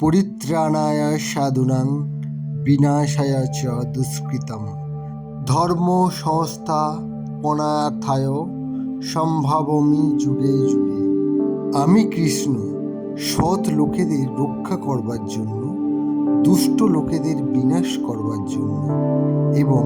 পরিত্রাণায় সাধুনাং বিনাশায় চ দুষ্কৃতম ধর্ম সংস্থাপনার্থায় সম্ভাবমি যুগে যুগে। আমি কৃষ্ণ সৎ লোকেদের রক্ষা করবার জন্য, দুষ্ট লোকেদের বিনাশ করবার জন্য এবং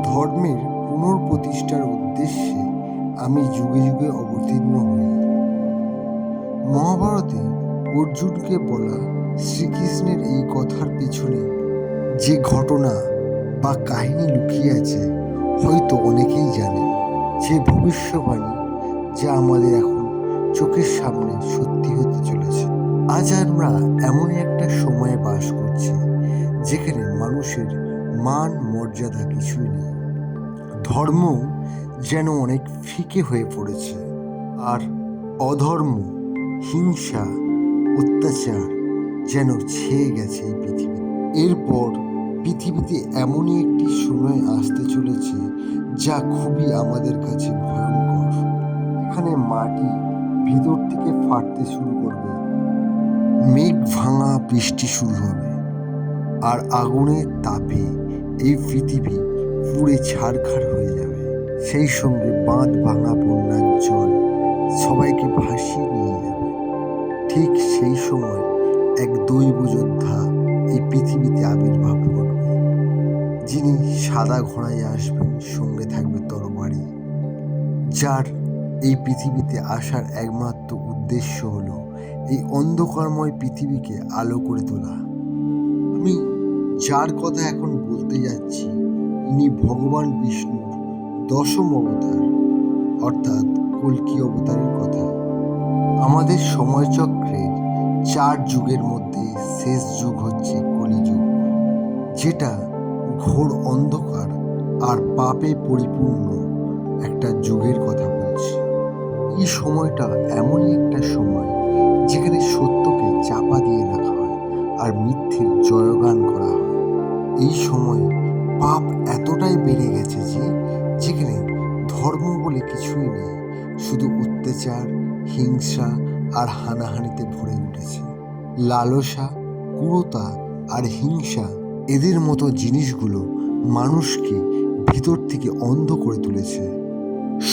ধর্মের পুনঃপ্রতিষ্ঠার উদ্দেশ্যে আমি যুগে যুগে অবতীর্ণ হই। মহাভারতে অর্জুনকে বলা শ্রীকৃষ্ণের এই কথার পিছনে যে ঘটনা বা কাহিনী লুকিয়ে আছে হয়তো অনেকেই জানেন। যে ভবিষ্যবাণী যা আমাদের এখন চোখের সামনে সত্যি হতে চলেছে। আজ আমরা এমনই একটা সময়ে বাস করছি যেখানে মানুষের মান মর্যাদা কিছুই নেই। ধর্ম যেন অনেক ফিকে হয়ে পড়েছে, আর অধর্ম, হিংসা, অত্যাচার যেন ছেয়ে গেছে এই পৃথিবী। এরপর পৃথিবীতে এমনই একটি সময় আসতে চলেছে যা খুবই আমাদের কাছে ভয়ঙ্কর। এখানে মাটি ভিতর থেকে ফাটতে শুরু করবে, মেঘ ভাঙা বৃষ্টি শুরু হবে, আর আগুনের তাপে এই পৃথিবী পুড়ে ছারখার হয়ে যাবে। সেই সঙ্গে বাঁধ ভাঙা বন্যার জল সবাইকে ভাসিয়ে নিয়ে যাবে। ঠিক সেই সময় এক দৈব যোদ্ধা এই পৃথিবীতে আবির্ভাব ঘটবে, যিনি সাদা ঘোড়ায় আসবেন, সঙ্গে থাকবে তরবারি, যার এই পৃথিবীতে আসার একমাত্র উদ্দেশ্য হলো এই অন্ধকারময় পৃথিবীকে আলো করে তোলা। আমি যার কথা এখন বলতে যাচ্ছি ইনি ভগবান বিষ্ণুর দশম অবতার, অর্থাৎ কল্কি অবতারের কথা। আমাদের সময়চক্রের 4 যুগের মধ্যে শেষ যুগ হচ্ছে কলিযুগ, যেটা ঘোর অন্ধকার আর পাপে পরিপূর্ণ একটা যুগের কথা বলছি। এই সময়টা এমনই একটা সময় যেখানে সত্যকে চাপা দিয়ে রাখা হয় আর মিথ্যের জয়গান করা হয়। এই সময়ে পাপ এতটাই বেড়ে গেছে যে যেখানে ধর্ম বলে কিছুই নেই, শুধু অত্যাচার, হিংসা আর হানাহানিতে ভরে উঠেছে। লালসা, ক্রূরতা আর হিংসা, এদের মতো জিনিসগুলো মানুষকে ভিতর থেকে অন্ধ করে তুলেছে।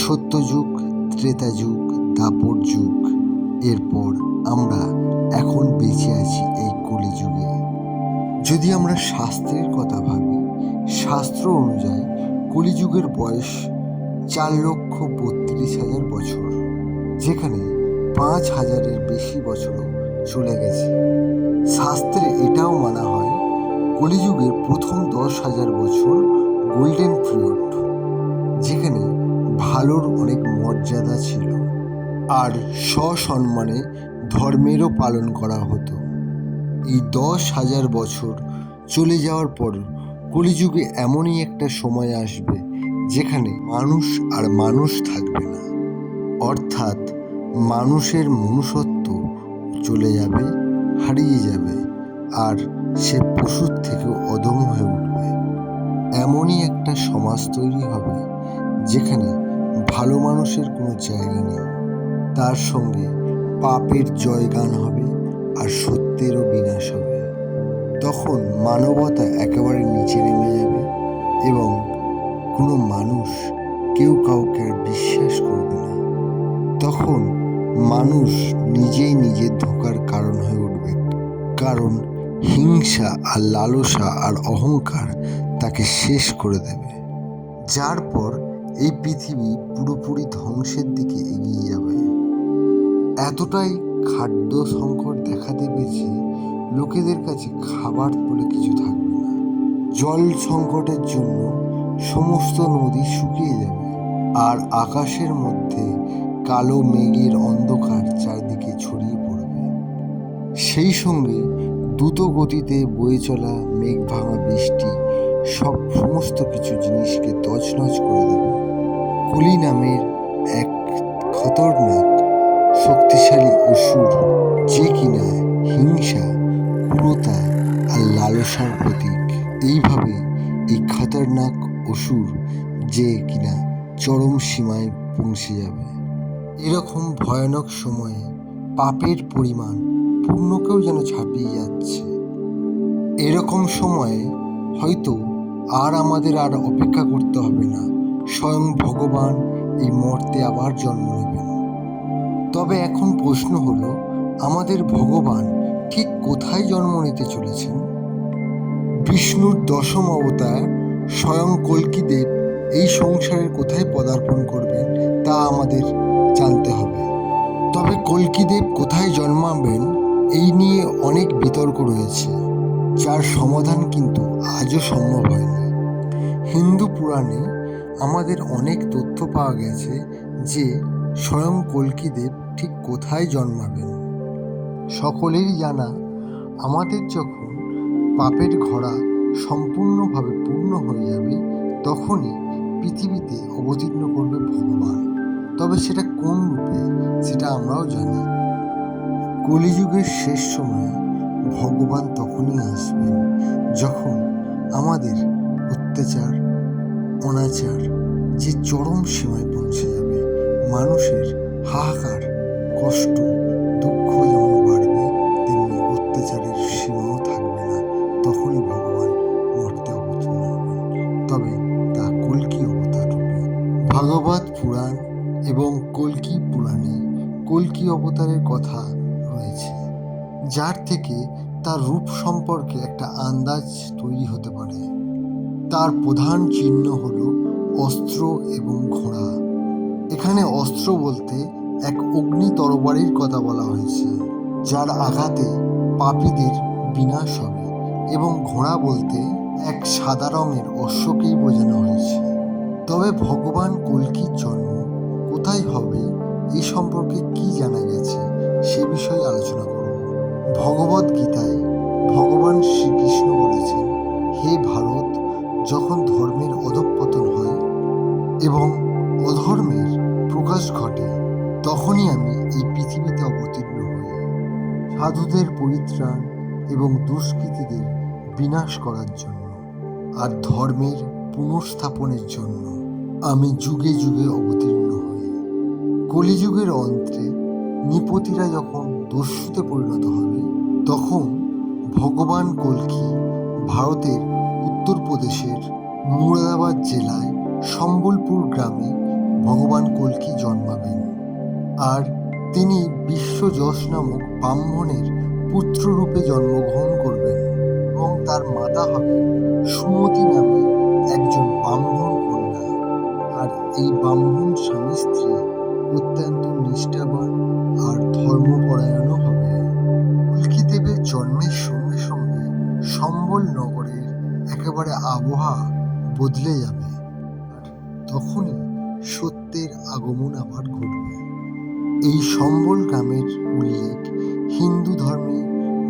সত্যযুগ, ত্রেতা যুগ, দাপর যুগ, এরপর আমরা এখন বেঁচে আছি এই কলিযুগে। যদি আমরা শাস্ত্রের কথা ভাবি, শাস্ত্র অনুযায়ী কলিযুগের বয়স 4,32,000 বছর, যেখানে 5,000-এর বেশি বছরও চলে গেছে। শাস্ত্রে এটাও মানা হয় কলিযুগের প্রথম 10,000 বছর গোল্ডেন পিরিয়ড, যেখানে ভালোর অনেক মর্যাদা ছিল আর সসম্মানে ধর্মেরও পালন করা হতো। এই 10,000 বছর চলে যাওয়ার পর কলিযুগে এমনই একটা সময় আসবে যেখানে মানুষ আর মানুষ থাকবে না, অর্থাৎ মানুষের মনুষ্যত্ব চলে যাবে, হারিয়ে যাবে, আর সে পশুর থেকেও অধম হয়ে উঠবে। এমনই একটা সমাজ তৈরি হবে যেখানে ভালো মানুষের কোনো জায়গা নেই, তার সঙ্গে পাপের জয়গান হবে আর সত্যেরও বিনাশ হবে। তখন মানবতা একেবারে নিচে নেমে যাবে এবং কোনো মানুষ কেউ কাউকে আর বিশ্বাস করবে না। তখন মানুষ নিজেই নিজের ধোঁকার কারণ হয়ে উঠবে, কারণ হিংসা আর লালসা আর অহংকার তাকে শেষ করে দেবে, যার পর এই পৃথিবী পুরোপুরি ধ্বংসের দিকে এগিয়ে যাবে। এতটাই খাদ্য সংকট দেখা দেবে যে লোকেদের কাছে খাবার বলে কিছু থাকবে না। জল সংকটের জন্য সমস্ত নদী শুকিয়ে যাবে আর আকাশের মধ্যে কালো মেঘের অন্ধকার চারদিকে ছড়িয়ে পড়বে। সেই সঙ্গে দ্রুত গতিতে বয়ে চলা মেঘ ভাঙা বৃষ্টি সমস্ত কিছু জিনিসকে তছনছ করে দেবে। কলি নামের এক খতরনাক শক্তিশালী অসুর, যে কিনা হিংসা, ক্রূরতা আর লালসার প্রতীক। এইভাবে এই খতরনাক অসুর যে কিনা চরম সীমায় পৌঁছে যাবে। এরকম ভয়ানক সময়ে পাপের পরিমাণ সম্পূর্ণকেও যেন ছাপিয়ে যাচ্ছে। এরকম সময়ে হয়তো আমাদের আর অপেক্ষা করতে হবে না, স্বয়ং ভগবান এই মর্তে আবার জন্ম নেবেন। তবে এখন প্রশ্ন হলো, আমাদের ভগবান ঠিক কোথায় জন্ম নিতে চলেছেন? বিষ্ণুর দশম অবতার স্বয়ং কল্কিদেব এই সংসারের কোথায় পদার্পণ করবেন তা আমাদের জানতে হবে। তবে কল্কিদেব কোথায় জন্মাবেন এই নিয়ে অনেক বিতর্ক রয়েছে, যার সমাধান কিন্তু আজও সম্ভব হয়নি। হিন্দু পুরাণে আমাদের অনেক তথ্য পাওয়া গেছে যে স্বয়ং কল্কিদেব ঠিক কোথায় জন্মাবেন। সকলেরই জানা, আমাদের যখন পাপের ঘোড়া সম্পূর্ণভাবে পূর্ণ হয়ে যাবে তখনই পৃথিবীতে অবতীর্ণ করবে ভগবান। তবে সেটা কোন রূপে সেটা আমরাও জানি। কলিযুগের শেষ সময়ে ভগবান তখনই আসবেন যখন আমাদের অত্যাচার অনাচার যে চরম সীমায় পৌঁছে যাবে, মানুষের হাহাকার কষ্ট দুঃখ যেমন বাড়বে তেমনি অত্যাচারের সীমাও থাকবে না। তখনই ভগবান মর্তে অবতীর্ণ হবেন, তবে তা কল্কি অবতার রূপে। ভাগবত পুরাণ এবং কল্কি পুরাণে কল্কি অবতারের কথা রয়েছে, যার থেকে তার রূপ সম্পর্কে একটা আন্দাজ তৈরি হতে পারে। তার প্রধান চিহ্ন হলো অস্ত্র এবং ঘোড়া। এখানে অস্ত্র বলতে এক অগ্নি তরবারির কথা বলা হয়েছে, যার আঘাতে পাপীদের বিনাশ হবে, এবং ঘোড়া বলতে এক সাদা রঙের অশ্বকেই বোঝানো হয়েছে। তবে ভগবান কল্কির জন্ম কোথায় হবে এই সম্পর্কে কি জানা গেছে সে বিষয়ে আলোচনা করব। ভগবদ গীতায় ভগবান শ্রীকৃষ্ণ বলেছেন, হে ভারত, যখন ধর্মের অধঃপতন হয় এবং অধর্মের প্রকাশ ঘটে তখনই আমি এই পৃথিবীতে অবতীর্ণ হই, সাধুদের পরিত্রাণ এবং দুষ্কৃতীদের বিনাশ করার জন্য আর ধর্মের পুনঃস্থাপনের জন্য আমি যুগে যুগে অবতীর্ণ হই। কলিযুগের অন্তে নৃপতিরা যখন দস্যুতে পরিণত হবে তখন ভগবান কল্কি ভারতের উত্তরপ্রদেশের মুরাদাবাদ জেলায় সম্বলপুর গ্রামে ভগবান কল্কি জন্মাবেন, আর তিনি বিশ্বযশ নামক ব্রাহ্মণের পুত্ররূপে জন্মগ্রহণ করবেন এবং তার মাতা হবে সুমতি নামে একজন ব্রাহ্মণ কন্যা। আর এই ব্রাহ্মণ স্বামী স্ত্রী অত্যন্ত নিষ্ঠাবান আর ধর্মপরায়ণও হবে। কল্কি দেবের জন্মের সঙ্গে সঙ্গে সম্বল নগরের একেবারে আবহাওয়া বদলে যাবে, আর তখনই সত্যের আগমন আবার ঘটবে। এই সম্বল গ্রামের উল্লেখ হিন্দু ধর্মে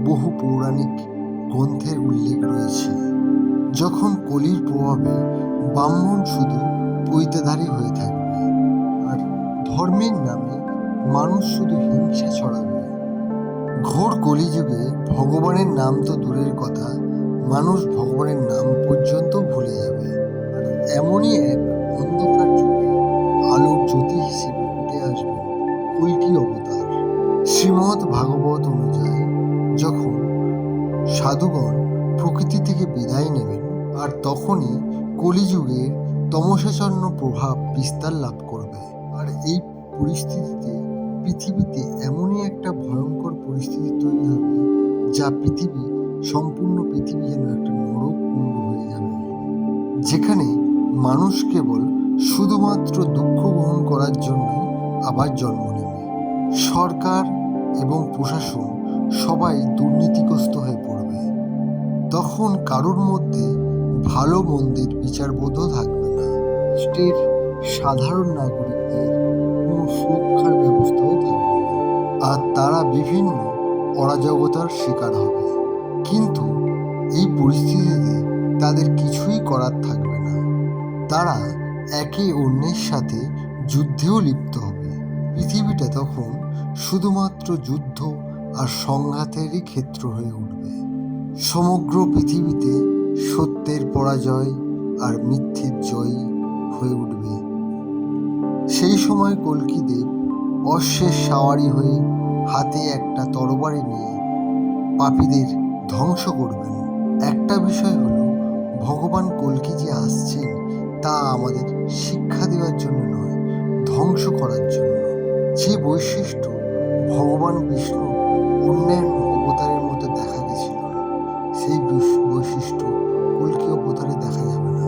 বহু পৌরাণিক গ্রন্থের উল্লেখ রয়েছে। যখন কলির প্রভাবে ব্রাহ্মণ শুধু পৈতাধারী হয়ে থাকবে আর ধর্মের নামে মানুষ শুধু হিংসা ছড়াবে, ঘোর কলিযুগে ভগবানের নাম তো দূরের কথা, মানুষ ভগবানের নাম পর্যন্ত ভুলে যাবে। আর এমনই এক অন্ধকার যুগে আলোর জ্যোতি হিসেবে উঠে আসবে কল্কি অবতার। শ্রীমদ্ ভাগবত অনুযায়ী যখন সাধুগণ প্রকৃতি থেকে বিদায় নেবেন আর তখনই কলিযুগের তমসাচ্ছন্ন প্রভাব বিস্তার লাভ করবে। আর এই পরিস্থিতিতে পৃথিবীতে এমনই একটা ভয়ঙ্কর পরিস্থিতি তৈরি হবে যা সম্পূর্ণ পৃথিবী যেন একটা নরক কুণ্ড হয়ে যাবে, যেখানে মানুষ কেবল শুধুমাত্র দুঃখ গ্রহণ করার জন্যই আবার জন্ম নেবে। সরকার এবং প্রশাসন সবাই দুর্নীতিগ্রস্ত হয়ে পড়বে। তখন কারোর মধ্যে ভালো মন্দের বিচারবোধও থাকবে না, রাষ্ট্রের সাধারণ নাগরিকদের কোনো সুরক্ষার ব্যবস্থাও থাকবে না, আর তারা বিভিন্ন অরাজকতার শিকার হবে। কিন্তু এই পরিস্থিতিতে তাদের কিছুই করার থাকবে না, তারা একে অন্যের সাথে যুদ্ধেও লিপ্ত হবে। পৃথিবীটা তখন শুধুমাত্র যুদ্ধ আর সংঘাতেরই ক্ষেত্র হয়ে উঠবে। সমগ্র পৃথিবীতে সত্যের পরাজয় আর মিথ্যের জয় হয়ে উঠবে। সেই সময় কল্কি দেব অশ্বের সাওয়ারি হয়ে হাতে একটা তরবারি নিয়ে পাপীদের ধ্বংস করবেন। একটা বিষয় হলো, ভগবান কল্কি যে আসছেন তা আমাদের শিক্ষা দেওয়ার জন্য নয়, ধ্বংস করার জন্য। যে বৈশিষ্ট্য ভগবান বিষ্ণু অন্যান্য অবতারের মধ্যে দেখা গেছিল না, সেই বৈশিষ্ট্য কল্কি অবতারে দেখা যাবে না।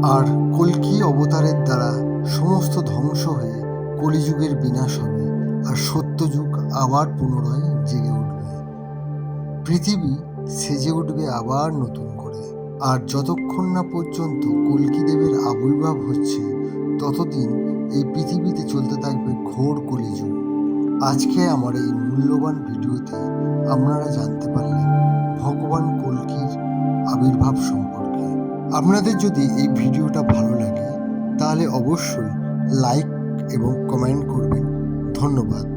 আর কল্কি অবতারের দ্বারা সমস্ত ধ্বংস হয়ে কলিযুগের বিনাশ হবে, আর সত্যযুগ আবার পুনরায় জেগে উঠবে। পৃথিবী সেজে উঠবে আবার নতুন করে। আর যতক্ষণ না পর্যন্ত কল্কি দেবের আবির্ভাব হচ্ছে, ততদিন এই পৃথিবীতে চলতে থাকবে ঘোর কলিযুগ। আজকে আমার এই মূল্যবান ভিডিওতে আপনারা জানতে পারলেন ভগবান কল্কির আবির্ভাব সম্পর্কে। আপনাদের যদি এই ভিডিওটা ভালো লাগে তাহলে অবশ্যই লাইক এবং কমেন্ট করবেন। ধন্যবাদ।